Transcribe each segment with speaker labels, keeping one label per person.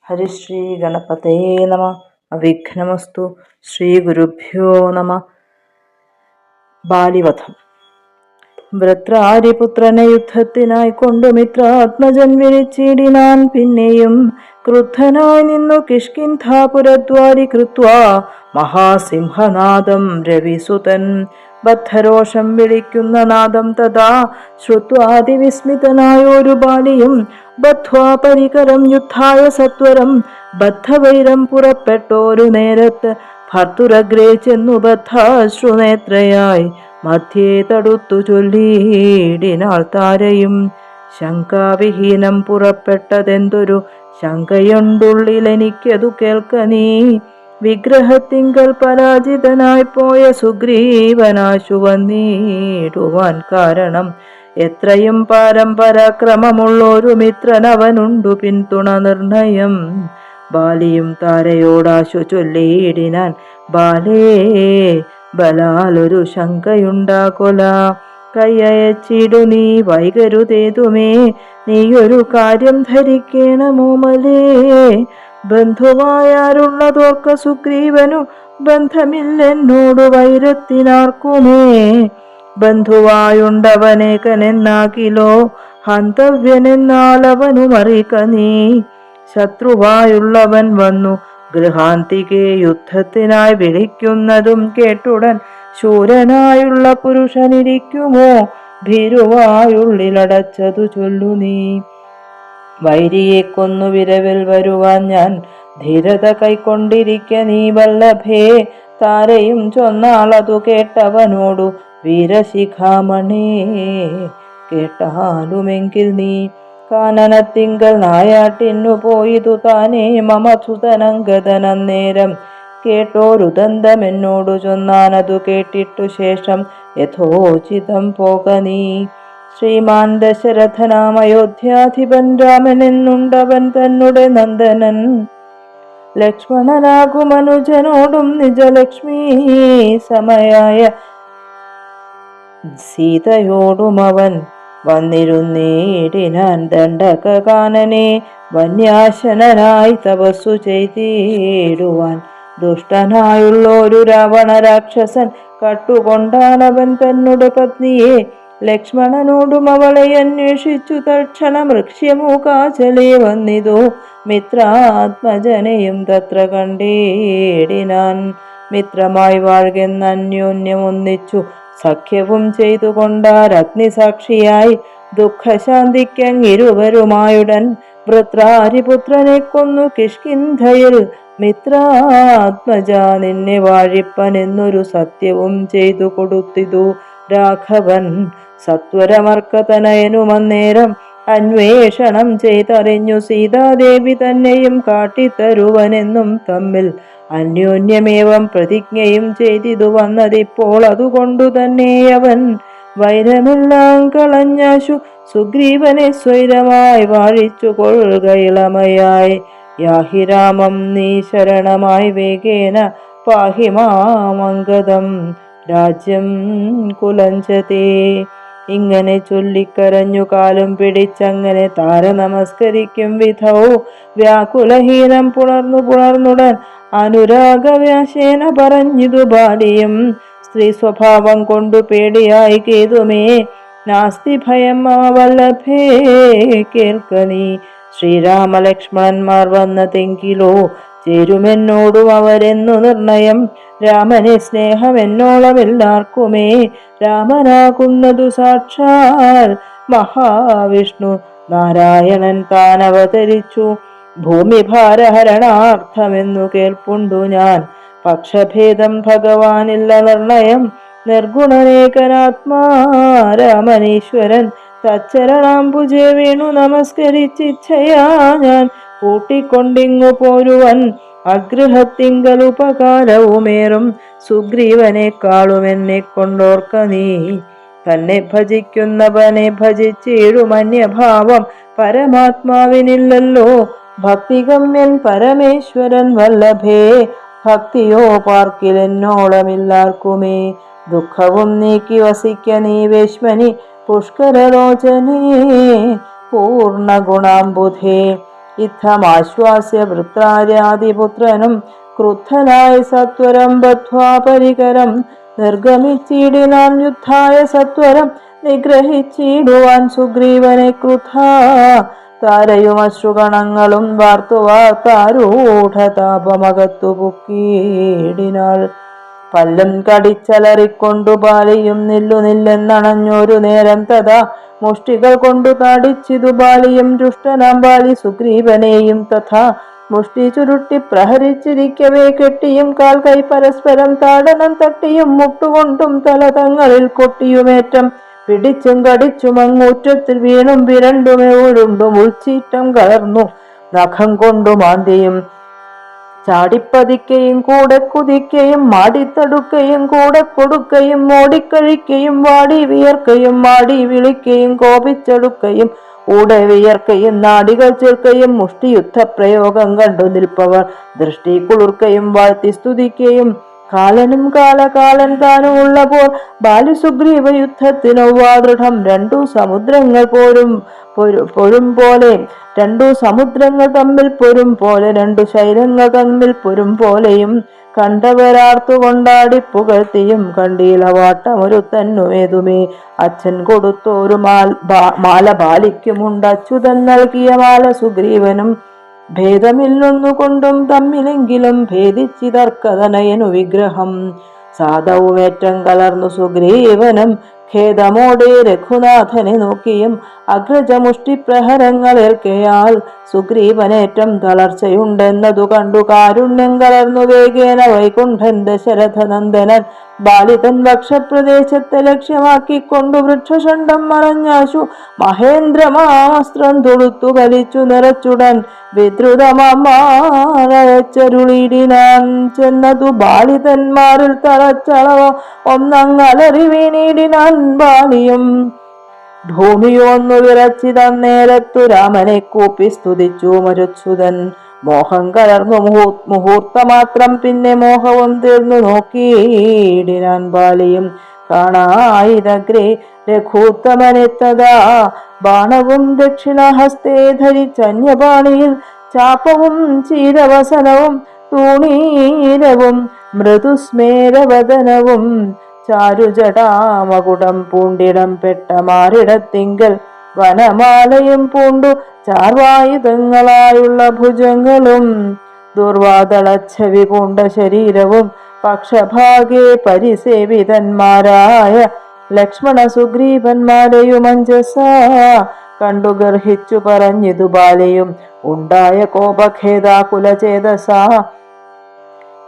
Speaker 1: ഹരിശ്രീ ഗണപതേ നമ. അവിഘ്നമസ്തു. ശ്രീ ഗുരുഭ്യോ നമ. ബാലിവധം. വൃത്രാരിപുത്രനെ യുദ്ധത്തിനായി കൊണ്ടു മിത്രാത്മജൻ വിളിച്ചിടിനാൻ. പിന്നെയും ക്രുദ്ധനായി നിന്നു കിഷ്കിന്ധാപുരദ്വാരി കൃത്വാ മഹാസിംഹനാദം രവിസുതൻ. ബദ്ധരോഷം വിളിക്കുന്ന നാദം തഥാ ശ്രുത്വാതിവിസ്മിതനായൊരു ബാലിയും ബദ്ധ്വാ പരികരം യുദ്ധായ സത്വരം. ബദ്ധവൈരം പുറപ്പെട്ടോരു നേരത്ത് ഭർത്തുരഗ്രേ ചെന്നു ബദ്ധാശ്രുനേത്രയായി മധ്യേ തടുത്തു ചൊല്ലിയിടിനാൾ താരയും. ശങ്കാവിഹീനം പുറപ്പെട്ടതെന്തൊരു ശങ്കയുണ്ടുള്ളിലെനിക്കതു കേൾക്ക നീ. വിഗ്രഹത്തിങ്കൽ പരാജിതനായി പോയ സുഗ്രീവനാശു വന്നിടുവാൻ കാരണം. എത്രയും പരമ്പരാക്രമമുള്ളൊരു മിത്രനവനുണ്ടു പിന്തുണ നിർണയം. ബാലിയും താരയോടാശു ചൊല്ലിയിടിനാൻ. ബാലേ, ബലാലൊരു ശങ്കയുണ്ടാകൊല. കൈയച്ചിടു നീ, വൈകരുതേതുമേ. നീയൊരു കാര്യം ധരിക്കേണമോമലേ. ബന്ധുവായാരുള്ളതോർക്ക സുഗ്രീവനു ബന്ധമില്ലെന്നോടു വൈരത്തിനാർക്കുമേ. ബന്ധുവായുണ്ടവനേകനെന്നാകിലോ ഹന്തവ്യനെന്നാലവനു മറിക നീ. ശത്രുവായുള്ളവൻ വന്നു ഗൃഹാന്തികെ യുദ്ധത്തിനായി വിളിക്കുന്നതും കേട്ടുടൻ ശൂരനായുള്ള പുരുഷനിരിക്കുമോ. ഭീരുവായുള്ളിലടച്ചതു ചൊല്ലു നീ. വൈരിയെ കൊന്നു വിരവിൽ വരുവാൻ ഞാൻ ധീരത കൈക്കൊണ്ടിരിക്ക നീ വല്ലഭേ. താരയും ചൊന്നാളതു കേട്ടവനോടു വീരശിഖാമണേ. കേട്ടാലുമെങ്കിൽ നീ കാനനത്തിങ്കൽ നായാട്ടിന്നു പോയിതു താനേ മമ സുതനങ്കദനന്നേരം. കേട്ടോരു ദന്തമെന്നോടു ചൊന്നാനതു കേട്ടിട്ടു ശേഷം യഥോചിതം പോക നീ. ശ്രീമാൻ ദശരഥനാം അയോധ്യാധിപൻ രാമനെന്നുണ്ടവൻ തന്നെ നന്ദനൻ. ലക്ഷ്മണനാകുമനുജനോടും നിജലക്ഷ്മീ സമയായ സീതയോടുമവൻ വന്നിരുന്നേടിനാൻ. ദണ്ഡകാനനെ വന്യാശനായി തപസ്സു ചെയ്തിടുവാൻ ദുഷ്ടനായുള്ളൊരു രാവണ രാക്ഷസൻ കട്ടുകൊണ്ടാണവൻ തന്നെ പത്നിയെ. ലക്ഷ്മണനോടും അവളെ അന്വേഷിച്ചു തൽക്ഷണം വൃക്ഷ്യമൂകാചലേ വന്നിതോ. മിത്രാത്മജനെയും തത്ര കണ്ടേടിനാൻ. മിത്രമായി വാഴ്കെന്ന് അന്യോന്യം ഒന്നിച്ചു സഖ്യവും ചെയ്തുകൊണ്ടാരഗ്നിസാക്ഷിയായി ദുഃഖശാന്തിക്കങ്ങിരുവരുമായുടൻ വൃത്രാരിപുത്രനെ കൊന്നു കിഷ്കിന്ധയിൽ. മിത്രാത്മജ, നിന്നെ വാഴിപ്പനെന്നൊരു സത്യവും ചെയ്തു കൊടുത്തിതു രാഘവൻ. സത്വരമർക്കതനയനുമന്നേരം അന്വേഷണം ചെയ്തറിഞ്ഞു സീതാദേവി തന്നെയും കാട്ടിത്തരുവനെന്നും തമ്മിൽ അന്യോന്യമേവം പ്രതിജ്ഞയും ചെയ്തിതു വന്നതിപ്പോൾ. അതുകൊണ്ടു തന്നെ അവൻ വൈരമെല്ലാം കളഞ്ഞാശു സുഗ്രീവനെ സ്വൈരമായി വാഴിച്ചു കൊള്ളുകയിളമയായി. യാഹി രാമം നീ ശരണമായി വേഗേന പാഹി മാമംഗദം രാജ്യം കുലഞ്ചതേ. ഇങ്ങനെ ചൊല്ലിക്കരഞ്ഞു കാലും പിടിച്ചങ്ങനെ താര നമസ്കരിക്കും വിധൗ വ്യാകുലഹീനം പുണർന്നുടൻ അനുരാഗവ്യാശേന പറഞ്ഞിതു ബാലിയും. സ്ത്രീ സ്വഭാവം കൊണ്ടു പേടിയായി കേതുമേ. നാസ്തി ഭയം മമ വല്ലഭേ, കേൾക്ക നീ. ശ്രീരാമലക്ഷ്മണന്മാർ വന്നതെങ്കിലോ ചേരുമെന്നോടും അവരെന്നു നിർണയം. രാമനെ സ്നേഹമെന്നോളമില്ലാർക്കുമേ. രാമനാകുന്നതു സാക്ഷാൽ മഹാവിഷ്ണു നാരായണൻ താനവതരിച്ചു. ഭൂമിഭാരഹരണാർത്ഥമെന്നു കേൾപ്പുണ്ടു ഞാൻ. പക്ഷഭേദം ഭഗവാനില്ല നിർണയം. നിർഗുണനേകനാത്മാ രാമനീശ്വരൻ. തച്ചരണാംബുജേ വീണു നമസ്കരിച്ചിച്ഛയാ ഞാൻ കൂട്ടിക്കൊണ്ടിങ്ങു പോരുവൻ. അഗൃഹത്തിങ്കൽ ഉപകാരവുമേറും സുഗ്രീവനേക്കാളും എന്നെ കൊണ്ടോർക്ക നീ. തന്നെ ഭജിക്കുന്നവനെ ഭജിച്ചിടുമന്യഭാവം പരമാത്മാവിനില്ലല്ലോ. ഭക്തിഗമ്യൻ പരമേശ്വരൻ വല്ലഭേ. ഭക്തിയോ പാർക്കിലെന്നോളമില്ലാർക്കുമേ. ദുഃഖവും നീക്കി വസിക്ക നീ വേശ്മനി പുഷ്കരലോചനേ. പൂർണ്ണഗുണാംബുധേ ഇത്തമാശ്വാസ്യ വൃത്രാര്യാദിപുത്രനും ക്രുദ്ധനായി സത്വരം ബദ്ധ്വാ പരികരം നിർഗമിച്ചിടിനാൻ യുദ്ധായ സത്വരം നിഗ്രഹിച്ചിടുവാൻ സുഗ്രീവനെ ക്രുദ്ധ താരയും അശ്രുഗണങ്ങളും വാർത്തുവാർത്താരൂഢതാപമകത്തു പൊക്കിയിടിനാൾ. പല്ലും കടിച്ചലറിക്കൊണ്ടു ബാലിയും നില്ലെന്നണഞ്ഞൊരു നേരം തഥാ മുഷ്ടികൾ കൊണ്ടു താടിച്ചിതു ബാലിയും ദുഷ്ടനാം ബാലി സുഗ്രീവനെയും തഥാ മുഷ്ടി ചുരുട്ടി പ്രഹരിച്ചിരിക്കവേ കെട്ടിയും കാൽ കൈ പരസ്പരം താടനം തട്ടിയും മുട്ടുകൊണ്ടും തല തങ്ങളിൽ കൊട്ടിയുമേറ്റം പിടിച്ചും കടിച്ചും അങ്ങൂറ്റത്തിൽ വീണും വിരണ്ടുമേ ഉരുണ്ടും ഉൾച്ചീറ്റം കലർന്നു നഖം കൊണ്ടു മാന്തിയും ചാടിപ്പതിക്കയും കൂടെ കുതിക്കയും മാടിത്തടുക്കയും കൂടെ കൊടുക്കയും ഓടിക്കഴിക്കയും വാടി വിയർക്കയും മാടി വിളിക്കയും കോപിച്ചടുക്കയും ൂടെ വിയർക്കയും നാടികൾ ചേർക്കയും മുഷ്ടിയുദ്ധ പ്രയോഗം കണ്ടു നിൽപ്പവർ ദൃഷ്ടി കുളിർക്കയും വാഴ്ത്തി സ്തുതിക്കയും കാലനും കാലകാലൻ താനുമുള്ള പോർ ബാലുസുഗ്രീവ യുദ്ധത്തിനൊവ്വാ ദൃഢം രണ്ടു സമുദ്രങ്ങൾ പൊരും പോലെ രണ്ടു സമുദ്രങ്ങൾ തമ്മിൽ പൊരും പോലെ രണ്ടു ശൈലങ്ങൾ തമ്മിൽ പൊരും പോലെയും കണ്ടവരാർത്തു കൊണ്ടാടി പുകഴ്ത്തിയും കണ്ടീല വാട്ടമൊരു തന്നുവേതുമേ അച്ഛൻ കൊടുത്തോരു മാല ബാലിക്കുമുണ്ട് അച്യുതൻ നൽകിയ മാല സുഗ്രീവനും ഭേദമില്ലൊന്നുകൊണ്ടും തമ്മിലെങ്കിലും ഭേദിച്ചിതർക്കതനയനു വിഗ്രഹം സാധവുമേറ്റം കലർന്നു സുഗ്രീവനും ഖേദമോടെ രഘുനാഥനെ നോക്കിയും അഗ്രജമുഷ്ടി പ്രഹരങ്ങളേൽക്കയാൽ സുഗ്രീവനേറ്റം തളർച്ചയുണ്ടെന്നതു കണ്ടു കാരുണ്യം കലർന്നു വേഗേന വൈകുണ്ഠൻ ദശരഥനന്ദനൻ ബാലിതൻ വക്ഷപ്രദേശത്തെ ലക്ഷ്യമാക്കിക്കൊണ്ടു വൃക്ഷഷണ്ഡം മറഞ്ഞാശു മഹേന്ദ്രമാസ്ത്രം തൊടുത്തു വലിച്ചു നിറച്ചുടൻ വിദ്രുതമാരയച്ചരുളിടിനാൻ ചെന്നതു ബാലിതന്മാരിൽ തളച്ചളവ ഒന്നങ്ങലറി വീണിടിനാൻ ബാലിയും ഭൂമിയൊന്നു വിറച്ചിതന്നേരത്തു രാമനെ കൂപ്പി സ്തുതിച്ചു മരുത്സുതൻ മോഹം കലർന്നു മുഹൂർത്തമാത്രം പിന്നെ മോഹവും തീർന്നു നോക്കിയിടിനാൻ ബാലിയും കാണായിതഗ്രേ രഘൂത്തമനെത്തതാ ബാണവും ദക്ഷിണഹസ്തേ ധരിച്ചന്യപാണിയിൽ ചാപവും ചീരവസനവും തൂണീരവും മൃദുസ്മേരവദനവും ചാരുജടാമകുടം പൂണ്ടിടം പെട്ട മാറിടത്തിങ്കൽ വനമാലയും പൂണ്ടു ചാർവായുധങ്ങളായുള്ള ഭുജങ്ങളും ദുർവാതളച്ഛവി പൂണ്ട ശരീരവും പക്ഷഭാഗേ പരിസേവിതന്മാരായ ലക്ഷ്മണ സുഗ്രീവന്മാരെയും അഞ്ജസ കണ്ടു ഗർഹിച്ചു പറഞ്ഞിതു ബാലയും ഉണ്ടായ കോപഖേദാകുലചേതസ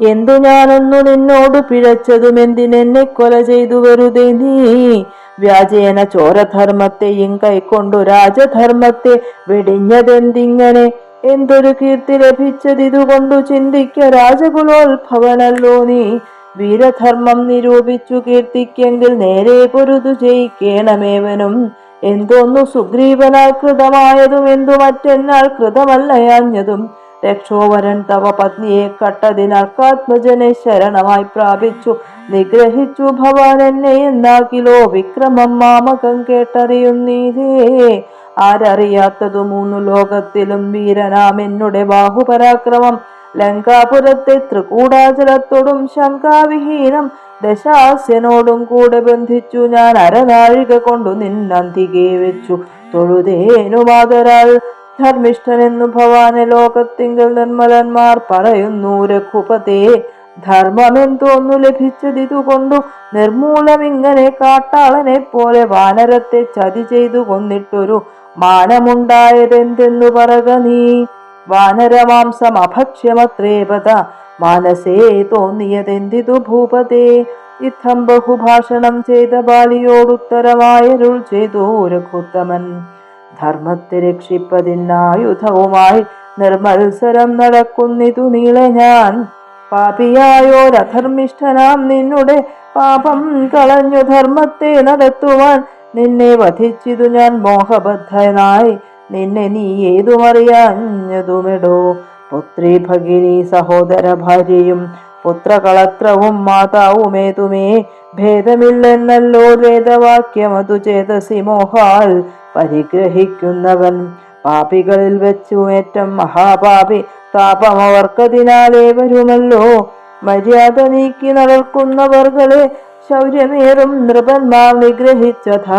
Speaker 1: എന്തു ഞാനൊന്നു നിന്നോട് പിഴച്ചതും എന്തിനെന്നെ കൊല ചെയ്തു വെറുതെ നീ വ്യാജേന ചോരധർമ്മത്തെയും കൈക്കൊണ്ടു രാജധർമ്മത്തെ വെടിഞ്ഞതെന്തിങ്ങനെ എന്തൊരു കീർത്തി ലഭിച്ചതിതുകൊണ്ടു ചിന്തിക്ക രാജകുലോത്ഭവനല്ലോ നീ വീരധർമ്മം നിരൂപിച്ചു കീർത്തിക്കെങ്കിൽ നേരെ പൊരുതു ജയിക്കേണമേവനും എന്തോന്നു സുഗ്രീവനാൽ കൃതമായതും എന്തു മറ്റെന്നാൽ കൃതമല്ലയാഞ്ഞതും രക്ഷോവരൻ തവ പത്നിയെ കട്ടതിനർക്കാത്മജനെ ശരണമായി പ്രാപിച്ചു നിഗ്രഹിച്ചു ഭവാൻ എന്നെ എന്നാകിലോ വിക്രമം മാമകം കേട്ടറിയുന്നീതേ ആരറിയാത്തതു മൂന്നു ലോകത്തിലും വീരനാം എന്നുടെ ബാഹുപരാക്രമം ലങ്കാപുരത്തെ ത്രികൂടാചലത്തോടും ശങ്കാവിഹീനം ദശാസ്യനോടും കൂടെ ബന്ധിച്ചു ഞാൻ അരനാഴിക കൊണ്ടു നിന്നന്തികെ വെച്ചു തൊഴുതേനു മാതരാൽ ധർമ്മിഷ്ഠനെന്നു ഭവാനെ ലോകത്തിങ്കൽ നിർമ്മലന്മാർ പറയുന്നു രഘുപതേ ധർമ്മമെന്തോന്നു ലഭിച്ചതിതുകൊണ്ടു നിർമൂലമിങ്ങനെ കാട്ടാളനെ പോലെ വാനരത്തെ ചതി ചെയ്തു കൊന്നിട്ടൊരു മാനമുണ്ടായതെന്തെന്നു പറക നീ വാനരമാംസം അഭക്ഷ്യമത്രേപത മാനസേ തോന്നിയതെന്തിതു ഭൂപതേ ഇത്തം ബഹുഭാഷണം ചെയ്ത ബാലിയോടുത്തരമായരുൾ ചെയ്തു രഘുത്തമൻ ധർമ്മത്തെ രക്ഷിപ്പതിനായുധവുമായി നിർമത്സരം നടക്കുന്നിതു നീളെ ഞാൻ പാപിയായോരധർമ്മിഷ്ഠനാം നിന്നുടെ പാപം കളഞ്ഞു ധർമ്മത്തെ നടത്തുവാൻ നിന്നെ വധിച്ചിതു ഞാൻ മോഹബദ്ധനായി നിന്നെ നീ ഏതുമറിയാഞ്ഞതുമെടോ പുത്രി ഭഗിനി സഹോദര ഭാര്യയും പുത്രകളത്രവും മാതാവുമേതുമേ ഭേദമില്ലെന്നല്ലോ വേദവാക്യമതു ചേതസി മോഹാൽ പരിഗ്രഹിക്കുന്നവൻ പാപികളിൽ വെച്ചു ഏറ്റം മഹാപാപി താപമവർക്കതിനാലേ വരുമല്ലോ. മര്യാദ നീക്കി നടക്കുന്നവർകളെ ശൗര്യമേറും നൃപന്മാർ നിഗ്രഹിച്ചഥ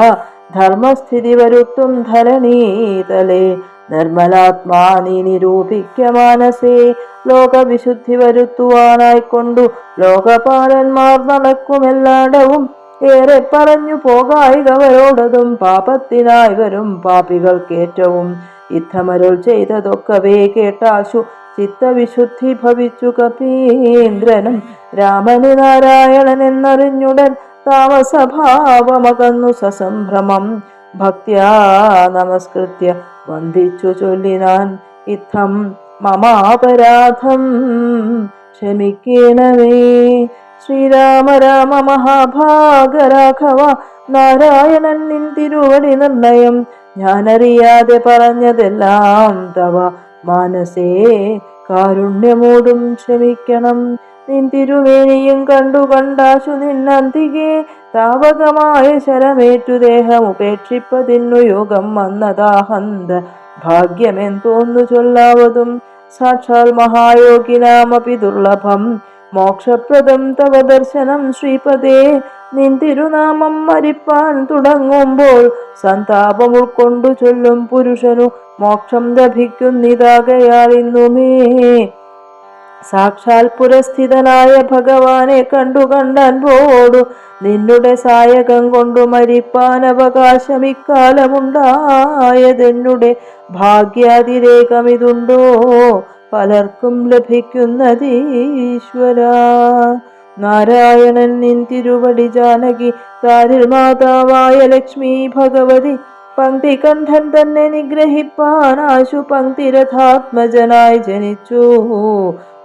Speaker 1: ധർമ്മസ്ഥിതി വരുത്തും ധരണീതലേ. നിർമ്മലാത്മാ നീ നിരൂപിക്ക മാനസേ ലോകവിശുദ്ധി വരുത്തുവാനായിക്കൊണ്ടു ലോകപാലന്മാർ നടക്കുമെല്ലാടവും. ഏറെ പറഞ്ഞു പോകായികവരോടതും പാപത്തിനായി വരും പാപികൾക്കേറ്റവും. യുദ്ധമരുൾ ചെയ്തതൊക്കവേ കേട്ടാശു ചിത്തവിശുദ്ധി ഭവിച്ചു കപീന്ദ്രനും. രാമന് നാരായണൻ എന്നറിഞ്ഞുടൻ താമസഭാവമകന്നു സസംഭ്രമം. ഭക്ത്യാ നമസ്കൃത്യ വന്ദിച്ചു ചൊല്ലിനാൻ ഇത്തം മമാപരാധം ക്ഷമിക്കണമേ. ശ്രീരാമ രാമ മഹാഭാഗരാഘവ നാരായണൻ നിൻ തിരുവടി നിർണയം ഞാനറിയാതെ പറഞ്ഞതെല്ലാം തവ മാനസേ കാരുണ്യമോടും ക്ഷമിക്കണം. നിൻ തിരുവേണിയും കണ്ടു കണ്ടാശു നിന്നന്തികെ താവകമായ ശരമേറ്റു ദേഹം ഉപേക്ഷിപ്പതിന്നു യോഗം വന്നതാഹന്ത ഭാഗ്യമെന്തോന്നു ചൊല്ലാവതും. സാക്ഷാൽ മഹായോഗിനാമപി ദുർലഭം മോക്ഷപ്രദം തവ ദർശനം ശ്രീപദേ. നിൻ തിരുനാമം മരിപ്പാൻ തുടങ്ങുമ്പോൾ സന്താപം ഉൾക്കൊണ്ടു ചൊല്ലും പുരുഷനു മോക്ഷം ലഭിക്കുന്നിതാകയാൽ ഇന്നുമേ സാക്ഷാൽ പുരസ്ഥിതനായ ഭഗവാനെ കണ്ടു കണ്ടൻപോടു നിന്നുടെ സായകം കൊണ്ടു മരിപ്പാൻ അവകാശം ഇക്കാലമുണ്ടായതെന്നുടെ ഭാഗ്യാതിരേകമിതുണ്ടോ പലർക്കും ലഭിക്കുന്നതീശ്വര. നാരായണൻ നിൻ തിരുവടി ജാനകി താരിൽ മാതാവായ ലക്ഷ്മി ഭഗവതി പങ്ക്തികണ്ഠൻ തന്നെ നിഗ്രഹിപ്പാൻ ആശു പങ്ക്തിരഥാത്മജനായി ജനിച്ചു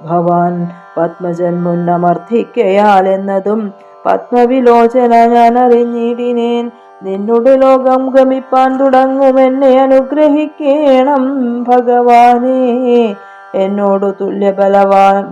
Speaker 1: ഭവാൻ. പത്മജൻ മുന്നമർത്ഥിക്കയാൽ എന്നതും പത്മവിലോചന ഞാൻ അറിഞ്ഞിടിനേൻ. നിന്നുടെ ലോകം ഗമിപ്പാൻ തുടങ്ങുമെന്നെ അനുഗ്രഹിക്കേണം ഭഗവാനേ. എന്നോടു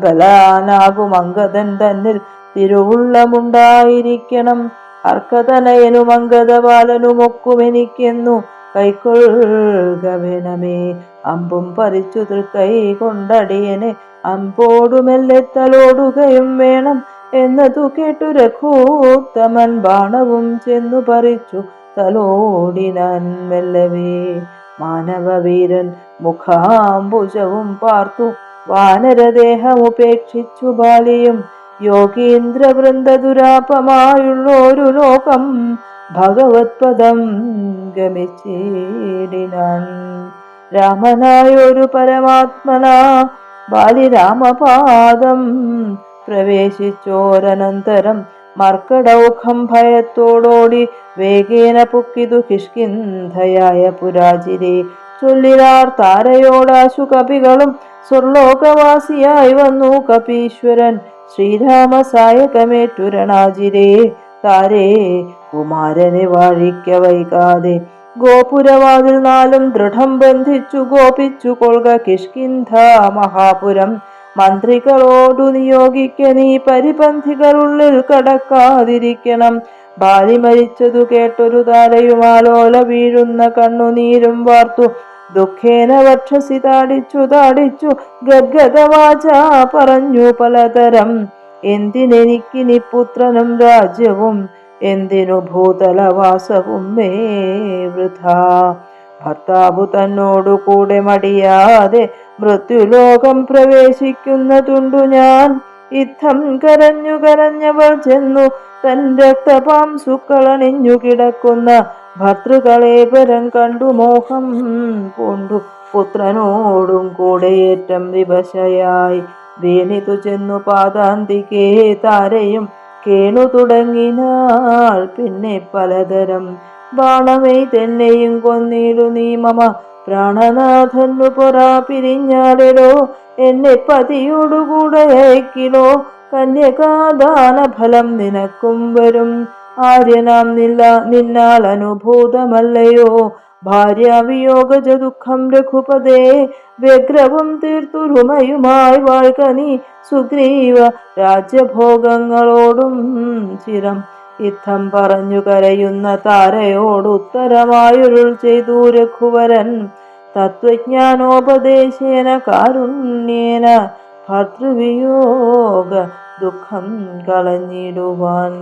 Speaker 1: ബലാനാകും അംഗദൻ തന്നിൽ തിരുവുള്ളമുണ്ടായിരിക്കണം. അർക്കതനയനും അംഗദബാലനുമൊക്കുമെനിക്കെന്നു കൈക്കൊള്ളുകവനമേ. അമ്പും പറിച്ചു തൃക്കൈ കൊണ്ടടിയനെ അമ്പോടുമെല്ലെ തലോടുകയും വേണം എന്നതു കേട്ടു രഘൂത്തമൻ ബാണവും ചെന്നു പറിച്ചു തലോടിനാൻ മെല്ലവേ. മാനവവീരൻ മുഖാംബുജവും പാർത്തു വാനരദേഹമുപേക്ഷിച്ചു ബാലിയും യോഗീന്ദ്രവൃന്ദദുരാപമായുള്ളൊരു ലോകം ഭഗവത്പദം ഗമിച്ചിടിനാൻ. രാമനായൊരു പരമാത്മനാ ബാലിരാമപാദം പ്രവേശിച്ചോരനന്തരം മർക്കടൗഖം ഭയത്തോടോടി വേഗേന പൊക്കിതു കിഷ്കിന്ധയായ പുരാജിരെ. ചൊല്ലിനാർ താരയോടാശു കപികളും സ്വർലോകവാസിയായി വന്നു കപീശ്വരൻ ശ്രീരാമസായകമേറ്റുരണാജിരേ. താരേ കുമാരനെ വാഴിക്ക വൈകാതെ ഗോപുരവാതിൽ നാലും ദൃഢം ബന്ധിച്ചു ഗോപിച്ചു കൊൾക കിഷ്കിന്ധ മഹാപുരം. മന്ത്രികളോടു നിയോഗിക്ക നീ പരിപന്ഥികളുള്ളിൽ കടക്കാതിരിക്കണം. ബാലി മരിച്ചതു കേട്ടൊരു താരയുമാലോല വീഴുന്ന കണ്ണുനീരും വാർത്തു ദുഃഖേന വക്ഷസി താടിച്ചു ഗദ്ഗദവാച പറഞ്ഞു പലതരം. എന്തിനെനിക്കിനി പുത്രനും രാജ്യവും എന്തിനു ഭൂതലവാസവും മേ വൃഥാ. ഭർത്താവു തന്നോടു കൂടെ മടിയാതെ മൃത്യുലോകം പ്രവേശിക്കുന്നതുണ്ടു ഞാൻ. യുദ്ധം കരഞ്ഞവൾ ചെന്നു തൻ രക്തപാംസുക്കളണിഞ്ഞു കിടക്കുന്ന ഭർതൃകളേപരം കണ്ടു മോഹം പൂണ്ടു പുത്രനോടും കൂടെയേറ്റം വിവശയായി വീണിതു ചെന്നു പാദാന്തികേ. താരയും കേണു തുടങ്ങിനാൾ പിന്നെ പലതരം. ബാണമേ തന്നെയും കൊന്നിടു നീ മമ പ്രാണനാഥനു പൊറാ പിരിഞ്ഞാലെടോ. എന്നെ പതിയോടുകൂടെ അയക്കിലോ കന്യകാദാന ഫലം നിനക്കും വരും. ആര്യനാം നിന്നാൽ അനുഭൂതമല്ലയോ ഭാര്യാവിയോഗജ ദുഃഖം രഘുപതേ. വ്യഗ്രവും തീർത്തുരുമയുമായി വാഴ്ക നീ സുഗ്രീവ രാജ്യഭോഗങ്ങളോടും ചിരം. യുദ്ധം പറഞ്ഞു കരയുന്ന താരയോട് ഉത്തരമായുരുൾ ചെയ്തു രഘുവരൻ. തത്വജ്ഞാനോപദേശേന കാരുണ്യേന ഭർതൃവിയോഗ ദുഃഖം കളഞ്ഞിടുവാൻ.